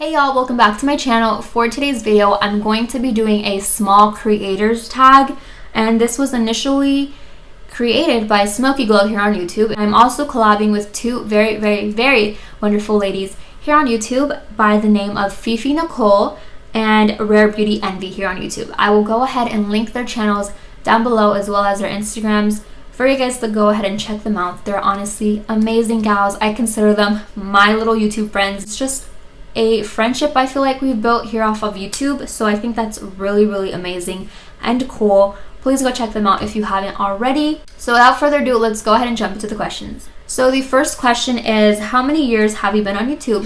Hey y'all, welcome back to my channel. For today's video, I'm going to be doing a small creators tag, and this was initially created by Smokey Glow here on YouTube. I'm also collabing with two very wonderful ladies here on YouTube by the name of Fifi Nicole and Rare Beauty Envy here on YouTube. I will go ahead and link their channels down below as well as their Instagrams for you guys to go ahead and check them out. They're honestly amazing gals. I consider them my little YouTube friends. It's just a friendship I feel like we've built here off of YouTube, so I think that's really amazing and cool. Please go check them out if you haven't already. So without further ado, let's go ahead and jump into the questions. So the first question is, how many years have you been on YouTube?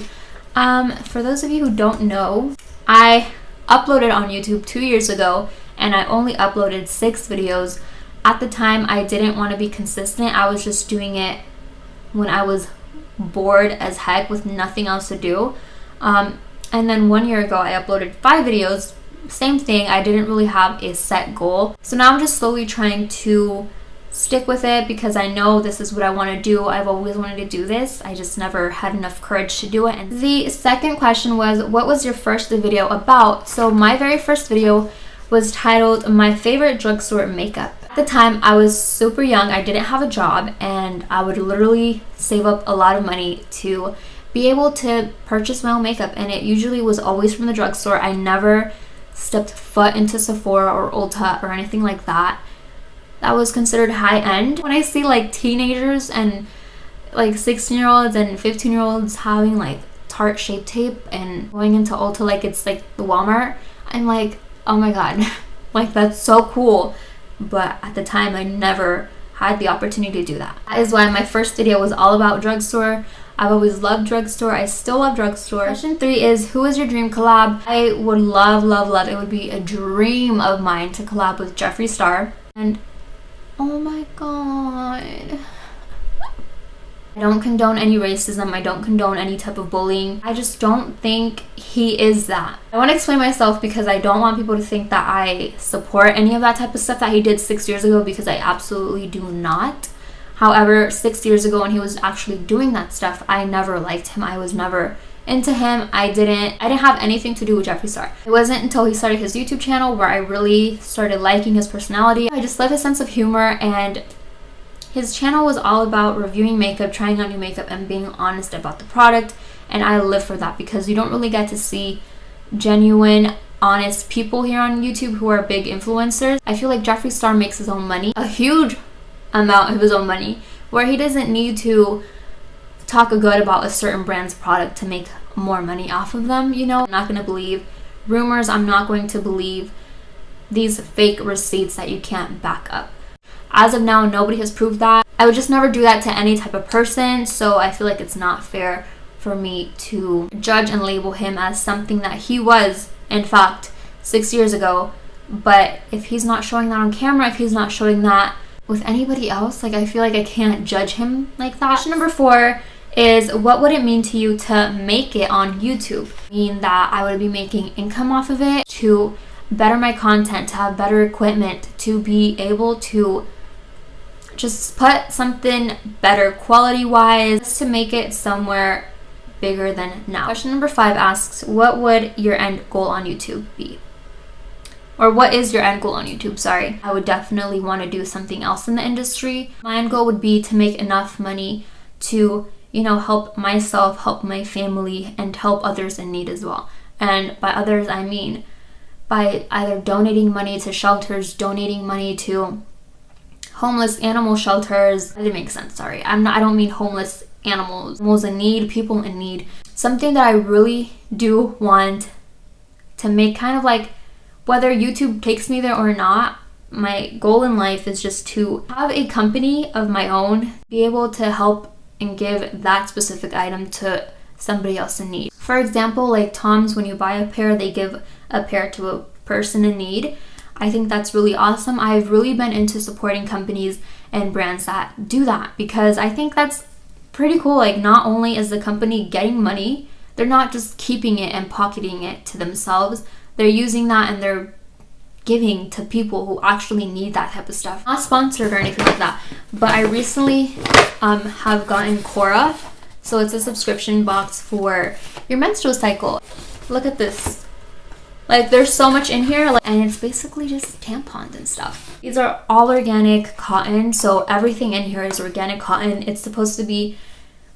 For those of you who don't know, I uploaded on YouTube 2 years ago and I only uploaded 6 videos. At the time, I didn't want to be consistent. I was just doing it when I was bored as heck with nothing else to do. And then 1 year ago, I uploaded 5 videos. Same thing, I didn't really have a set goal. So now I'm just slowly trying to stick with it because I know this is what I want to do. I've always wanted to do this. I just never had enough courage to do it. And the second question was, what was your first video about? So my very first video was titled My Favorite Drugstore Makeup. At the time, I was super young. I didn't have a job and I would literally save up a lot of money to be able to purchase my own makeup, and it usually was always from the drugstore. I never stepped foot into Sephora or Ulta or anything like that. That was considered high end. When I see like teenagers and like 16-year-olds and 15-year-olds having like Tarte Shape Tape and going into Ulta like it's like the Walmart, I'm like, oh my god, like that's so cool. But at the time, I never had the opportunity to do that. That is why my first video was all about drugstore. I've always loved drugstore. I still love drugstore. Question 3 is, who is your dream collab? I would love, it would be a dream of mine to collab with Jeffree Star. And oh my god, I don't condone any racism. I don't condone any type of bullying. I just don't think he is that. I want to explain myself because I don't want people to think that I support any of that type of stuff that he did 6 years ago, because I absolutely do not. However, 6 years ago when he was actually doing that stuff, I never liked him. I was never into him. I didn't have anything to do with Jeffree Star. It wasn't until he started his YouTube channel where I really started liking his personality. I just love his sense of humor, and his channel was all about reviewing makeup, trying out new makeup, and being honest about the product. And I live for that because you don't really get to see genuine, honest people here on YouTube who are big influencers. I feel like Jeffree Star makes his own money, a huge amount of his own money, where he doesn't need to talk good about a certain brand's product to make more money off of them, you know? I'm not going to believe rumors. I'm not going to believe these fake receipts that you can't back up. As of now, nobody has proved that. I would just never do that to any type of person, so I feel like it's not fair for me to judge and label him as something that he was, in fact, 6 years ago. But if he's not showing that on camera, if he's not showing that with anybody else, like I feel like I can't judge him like that. Question number 4 is, what would it mean to you to make it on YouTube? Mean that I would be making income off of it, to better my content, to have better equipment, to be able to just put something better quality wise, to make it somewhere bigger than now. Question number 5 asks, what would your end goal on YouTube be? Or what is your end goal on YouTube? Sorry. I would definitely want to do something else in the industry. My end goal would be to make enough money to, you know, help myself, help my family, and help others in need as well. And by others, I mean by either donating money to shelters, donating money to homeless animal shelters. That didn't make sense, sorry. I don't mean homeless animals. Animals in need, people in need. Something that I really do want to make, kind of like, whether YouTube takes me there or not, my goal in life is just to have a company of my own, be able to help and give that specific item to somebody else in need. For example, like Tom's, when you buy a pair, they give a pair to a person in need. I think that's really awesome. I've really been into supporting companies and brands that do that because I think that's pretty cool. Like, not only is the company getting money, they're not just keeping it and pocketing it to themselves. They're using that and they're giving to people who actually need that type of stuff. Not sponsored or anything like that, but I recently have gotten Cora So it's a subscription box for your menstrual cycle. Look at this. Like, there's so much in here, and it's basically just tampons and stuff. These are all organic cotton, so everything in here is organic cotton. It's supposed to be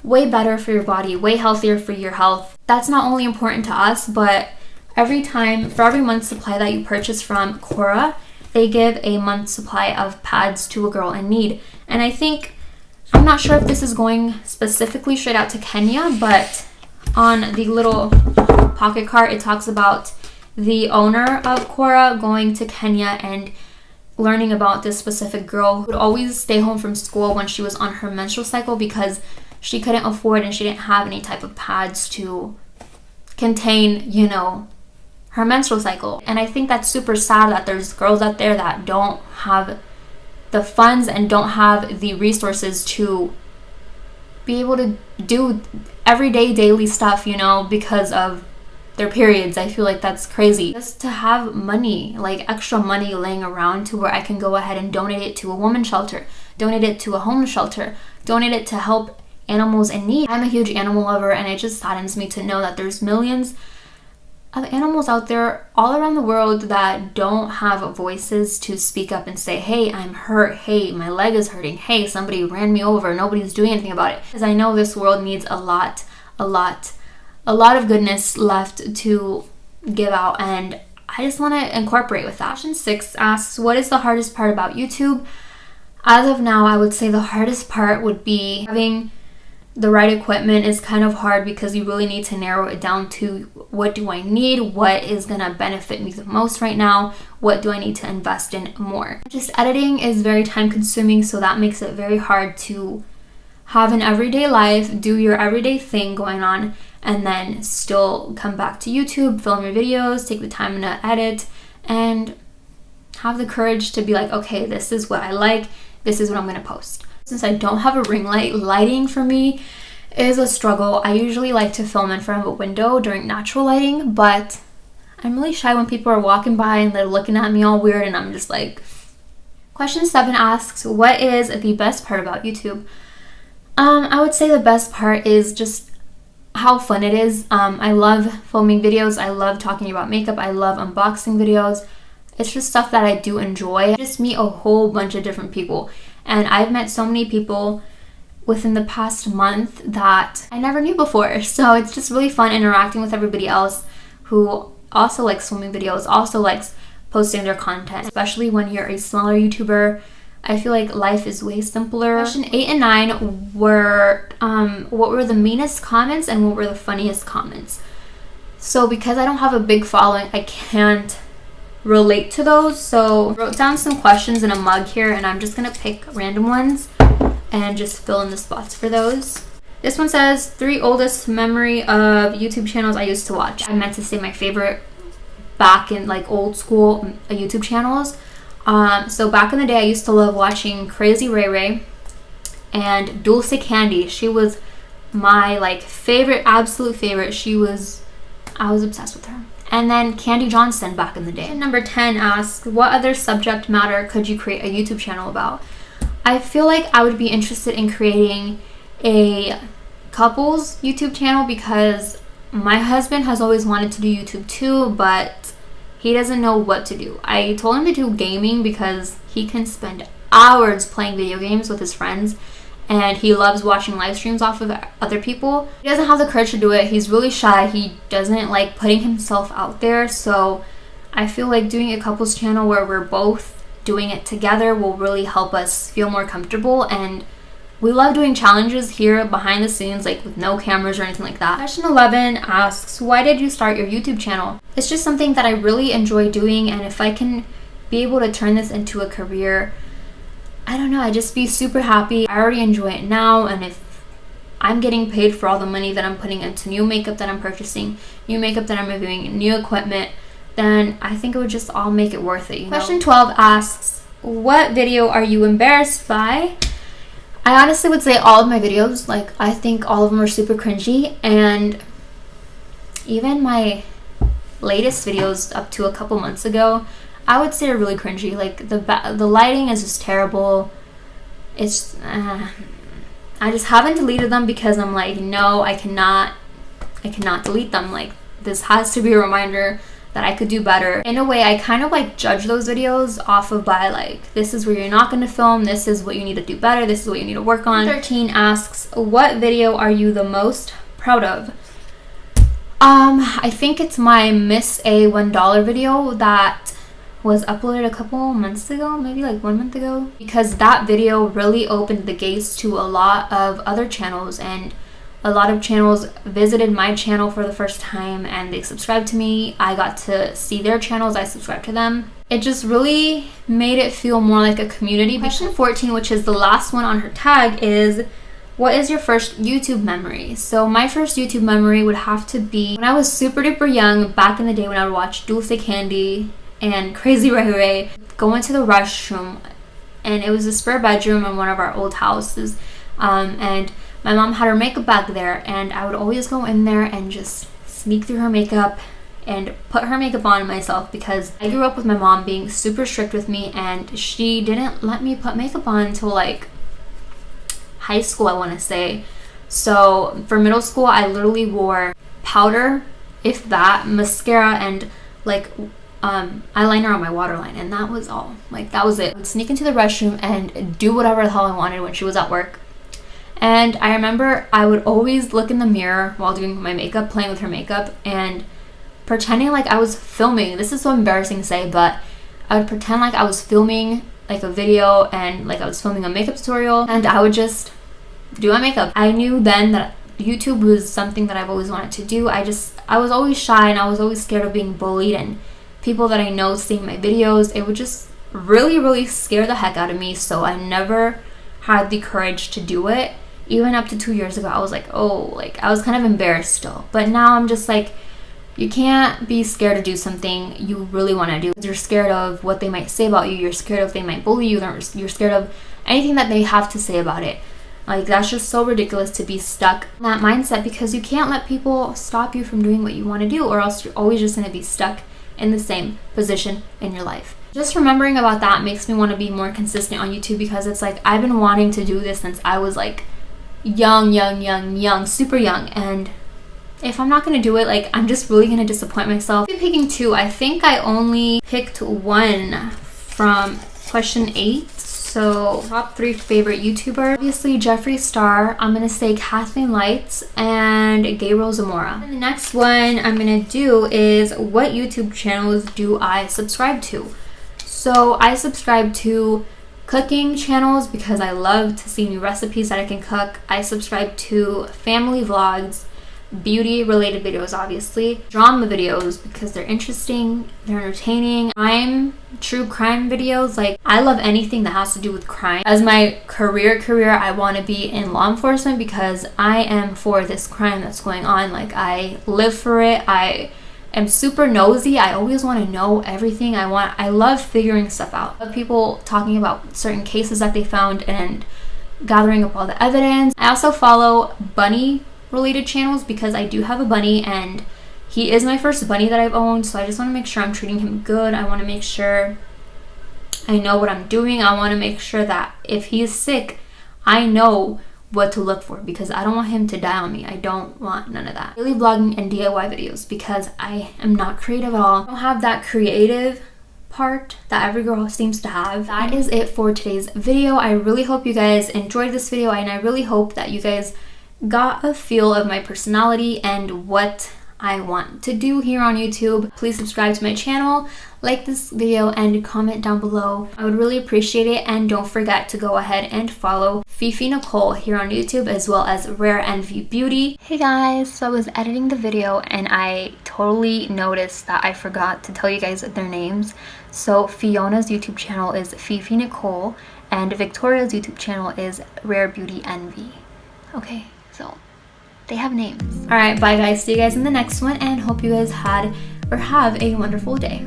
way better for your body, way healthier for your health. That's not only important to us, but for every month's supply that you purchase from Cora, they give a month's supply of pads to a girl in need. And I'm not sure if this is going specifically straight out to Kenya, but on the little pocket card, it talks about the owner of Cora going to Kenya and learning about this specific girl who would always stay home from school when she was on her menstrual cycle because she couldn't afford and she didn't have any type of pads to contain, her menstrual cycle. And I think that's super sad that there's girls out there that don't have the funds and don't have the resources to be able to do everyday daily stuff, because of their periods. I feel like that's crazy. Just to have money, like extra money laying around to where I can go ahead and donate it to a women's shelter, donate it to a homeless shelter, donate it to help animals in need. I'm a huge animal lover, and it just saddens me to know that there's millions of animals out there all around the world that don't have voices to speak up and say, hey, I'm hurt, hey, my leg is hurting, hey, somebody ran me over, nobody's doing anything about it. Because I know this world needs a lot of goodness left to give out, and I just want to incorporate with that. Question 6 asks, what is the hardest part about YouTube? As of now, I would say the hardest part would be having the right equipment. Is kind of hard because you really need to narrow it down to what do I need, what is going to benefit me the most right now, what do I need to invest in more. Just editing is very time consuming, so that makes it very hard to have an everyday life, do your everyday thing going on, and then still come back to YouTube, film your videos, take the time to edit, and have the courage to be like, okay, this is what I like, this is what I'm going to post. Since I don't have a ring light, lighting for me is a struggle. I usually like to film in front of a window during natural lighting, but I'm really shy when people are walking by and they're looking at me all weird, and I'm just like... Question 7 asks, what is the best part about YouTube? I would say the best part is just how fun it is. I love filming videos. I love talking about makeup. I love unboxing videos. It's just stuff that I do enjoy. I just meet a whole bunch of different people. And I've met so many people within the past month that I never knew before. So it's just really fun interacting with everybody else who also likes filming videos, also likes posting their content, especially when you're a smaller YouTuber. I feel like life is way simpler. Question 8 and 9 were what were the meanest comments and what were the funniest comments. So because I don't have a big following, I can't relate to those. So I wrote down some questions in a mug here, and I'm just gonna pick random ones and just fill in the spots for those. This one says 3 oldest memory of YouTube channels I used to watch. I meant to say my favorite back in like old school YouTube channels. So back in the day, I used to love watching Crazy Ray Ray and Dulce Candy. She was my favorite, absolute favorite. I was obsessed with her. And then Candy Johnson back in the day. Number 10 asks, what other subject matter could you create a YouTube channel about? I feel like I would be interested in creating a couples YouTube channel because my husband has always wanted to do YouTube too, but he doesn't know what to do. I told him to do gaming because he can spend hours playing video games with his friends, and he loves watching live streams off of other people. He doesn't have the courage to do it. He's really shy. He doesn't like putting himself out there. So I feel like doing a couples channel where we're both doing it together will really help us feel more comfortable. And we love doing challenges here behind the scenes, like with no cameras or anything like that. Question 11 asks, why did you start your YouTube channel? It's just something that I really enjoy doing, and if I can be able to turn this into a career, I don't know, I'd just be super happy. I already enjoy it now, and if I'm getting paid for all the money that I'm putting into new makeup that I'm purchasing, new makeup that I'm reviewing, new equipment, then I think it would just all make it worth it. Question 12 asks, what video are you embarrassed by? I honestly would say all of my videos. I think all of them are super cringy, and even my latest videos up to a couple months ago, I would say are really cringy. The lighting is just terrible. It's I I just haven't deleted them because I'm like, no, I cannot delete them. Like, this has to be a reminder that I could do better. In a way, I kind of like judge those videos off of by like, this is where you're not going to film, this is what you need to do better, this is what you need to work on. 13 asks, what video are you the most proud of? I think it's my Miss A $1 video that was uploaded a couple months ago, maybe like 1 month ago, because that video really opened the gates to a lot of other channels, and a lot of channels visited my channel for the first time and they subscribed to me. I got to see their channels, I subscribed to them. It just really made it feel more like a community. Question 14, which is the last one on her tag, is what is your first YouTube memory? So my first YouTube memory would have to be when I was super duper young, back in the day when I would watch Dulce Candy and Crazy Ray Ray, go into the restroom, and it was a spare bedroom in one of our old houses, and my mom had her makeup bag there, and I would always go in there and just sneak through her makeup and put her makeup on myself, because I grew up with my mom being super strict with me, and she didn't let me put makeup on until like high school, I want to say. So for middle school, I literally wore powder, if that, mascara, and like eyeliner on my waterline, and that was all. Like, that was it. I would sneak into the restroom and do whatever the hell I wanted when she was at work. And I remember I would always look in the mirror while doing my makeup, playing with her makeup, and pretending like I was filming. This is so embarrassing to say, but I would pretend like I was filming like a video, and like I was filming a makeup tutorial, and I would just do my makeup. I knew then that YouTube was something that I've always wanted to do. I was always shy, and I was always scared of being bullied, and people that I know seeing my videos, it would just really scare the heck out of me. So I never had the courage to do it. Even up to 2 years ago, I was like, oh, like I was kind of embarrassed still. But now I'm just like, you can't be scared to do something you really want to do. You're scared of what they might say about you. You're scared of they might bully you. You're scared of anything that they have to say about it. Like, that's just so ridiculous to be stuck in that mindset, because you can't let people stop you from doing what you want to do, or else you're always just going to be stuck in the same position in your life. Just remembering about that makes me want to be more consistent on YouTube, because it's like I've been wanting to do this since I was like young, super young, and if I'm not going to do it, like, I'm just really going to disappoint myself. I'm picking two. I think I only picked one from question 8. So, top 3 favorite YouTuber. Obviously, Jeffree Star. I'm going to say Kathleen Lights and Gabriel Zamora. And the next one I'm going to do is, what YouTube channels do I subscribe to? So, I subscribe to cooking channels because I love to see new recipes that I can cook. I subscribe to family vlogs, beauty related videos, obviously, drama videos because they're interesting, they're entertaining, true crime videos. Like, I love anything that has to do with crime. As my career, I want to be in law enforcement because I am for this crime that's going on. Like, I live for it. I am super nosy. I always want to know everything. I love figuring stuff out. I love people talking about certain cases that they found and gathering up all the evidence. I also follow bunny related channels because I do have a bunny, and he is my first bunny that I've owned, so I just want to make sure I'm treating him good. I want to make sure I know what I'm doing. I want to make sure that if he is sick, I know what to look for, because I don't want him to die on me. I don't want none of that. Daily vlogging and DIY videos because I am not creative at all. I don't have that creative part that every girl seems to have. That is it for today's video. I really hope you guys enjoyed this video, and I really hope that you guys got a feel of my personality and what I want to do here on YouTube. Please subscribe to my channel, like this video, and comment down below. I would really appreciate it, and don't forget to go ahead and follow Fifi Nicole here on YouTube, as well as Rare Envy Beauty. Hey guys, so I was editing the video and I totally noticed that I forgot to tell you guys their names. So Fiona's YouTube channel is Fifi Nicole, and Victoria's YouTube channel is Rare Beauty Envy. Okay, so they have names. All right, bye guys. See you guys in the next one, and hope you guys had or have a wonderful day.